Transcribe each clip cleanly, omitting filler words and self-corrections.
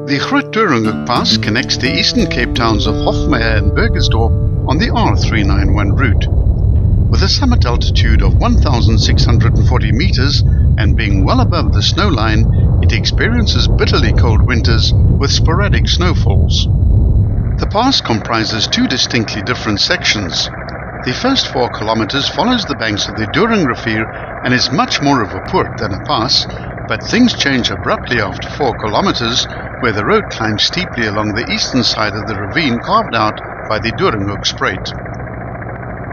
The Groot Doringhoek Pass connects the eastern Cape towns of Hofmeyr and Burgersdorp on the R391 route. With a summit altitude of 1,640 meters and being well above the snow line, it experiences bitterly cold winters with sporadic snowfalls. The pass comprises two distinctly different sections. The first 4 kilometers follows the banks of the Doring Rivier and is much more of a poort than a pass, but things change abruptly after 4 kilometers, where the road climbs steeply along the eastern side of the ravine carved out by the Doringhoek Spruit.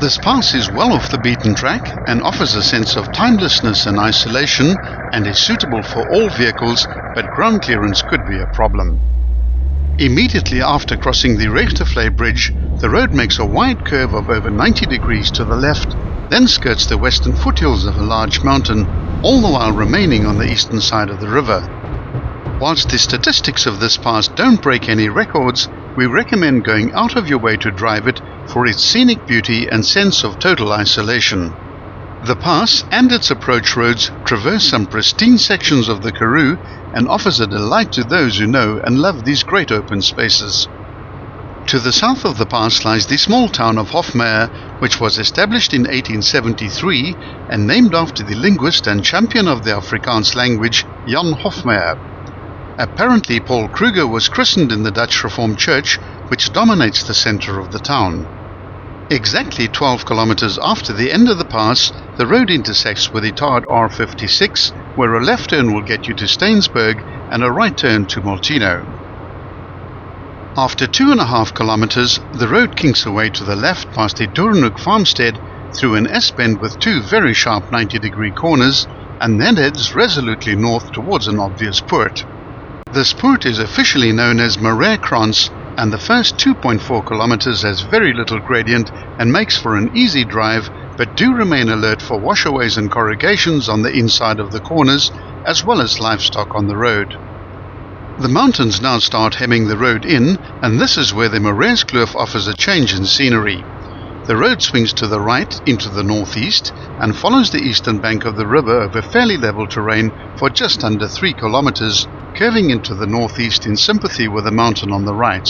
This pass is well off the beaten track and offers a sense of timelessness and isolation, and is suitable for all vehicles, but ground clearance could be a problem. Immediately after crossing the Rechtervlei Bridge, the road makes a wide curve of over 90 degrees to the left, then skirts the western foothills of a large mountain, all the while remaining on the eastern side of the river. Whilst the statistics of this pass don't break any records, we recommend going out of your way to drive it for its scenic beauty and sense of total isolation. The pass and its approach roads traverse some pristine sections of the Karoo and offers a delight to those who know and love these great open spaces. To the south of the pass lies the small town of Hofmeyr, which was established in 1873 and named after the linguist and champion of the Afrikaans language, Jan Hofmeyr. Apparently Paul Kruger was christened in the Dutch Reformed Church, which dominates the center of the town. Exactly 12 kilometers after the end of the pass, the road intersects with the tarred R56, where a left turn will get you to Steynsburg and a right turn to Molteno. After 2.5 kilometers, the road kinks away to the left past the Doringhoek farmstead through an S-bend with 2 very sharp 90-degree corners, and then heads resolutely north towards an obvious poort. This poort is officially known as Marais-Krans, and the first 2.4 kilometers has very little gradient and makes for an easy drive, but do remain alert for washaways and corrugations on the inside of the corners, as well as livestock on the road. The mountains now start hemming the road in, and this is where the Marais-Kloof offers a change in scenery. The road swings to the right into the northeast and follows the eastern bank of the river over fairly level terrain for just under 3 kilometers, curving into the northeast in sympathy with the mountain on the right.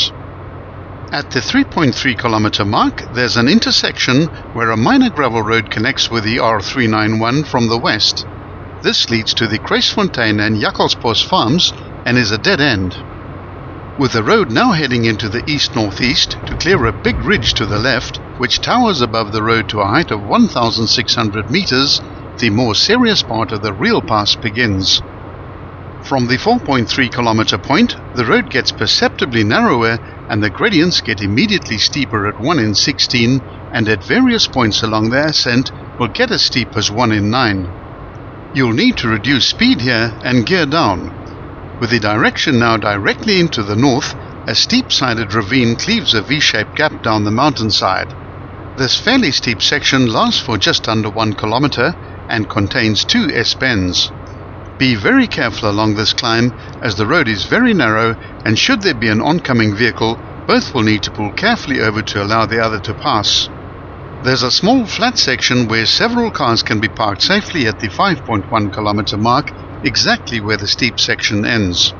At the 3.3 kilometer mark, there's an intersection where a minor gravel road connects with the R391 from the west. This leads to the Kruisfontein and Jakkalsbos farms and is a dead end. With the road now heading into the east-northeast to clear a big ridge to the left, which towers above the road to a height of 1,600 meters, the more serious part of the real pass begins. From the 4.3 kilometer point, the road gets perceptibly narrower and the gradients get immediately steeper at 1 in 16, and at various points along the ascent will get as steep as 1 in 9. You'll need to reduce speed here and gear down. With the direction now directly into the north, a steep-sided ravine cleaves a V-shaped gap down the mountainside. This fairly steep section lasts for just under 1 kilometer and contains 2 S-bends. Be very careful along this climb, as the road is very narrow, and should there be an oncoming vehicle, both will need to pull carefully over to allow the other to pass. There's a small flat section where several cars can be parked safely at the 5.1 kilometer mark, exactly where the steep section ends.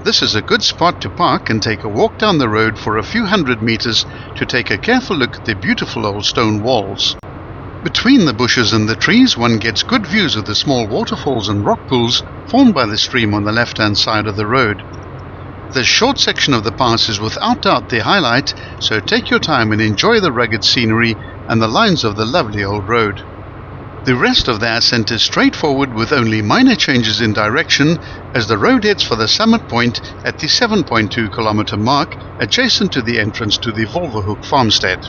This is a good spot to park and take a walk down the road for a few hundred meters to take a careful look at the beautiful old stone walls. Between the bushes and the trees one gets good views of the small waterfalls and rock pools formed by the stream on the left-hand side of the road. This short section of the pass is without doubt the highlight, so take your time and enjoy the rugged scenery and the lines of the lovely old road. The rest of the ascent is straightforward with only minor changes in direction as the road heads for the summit point at the 7.2 kilometer mark adjacent to the entrance to the Volverhoek farmstead.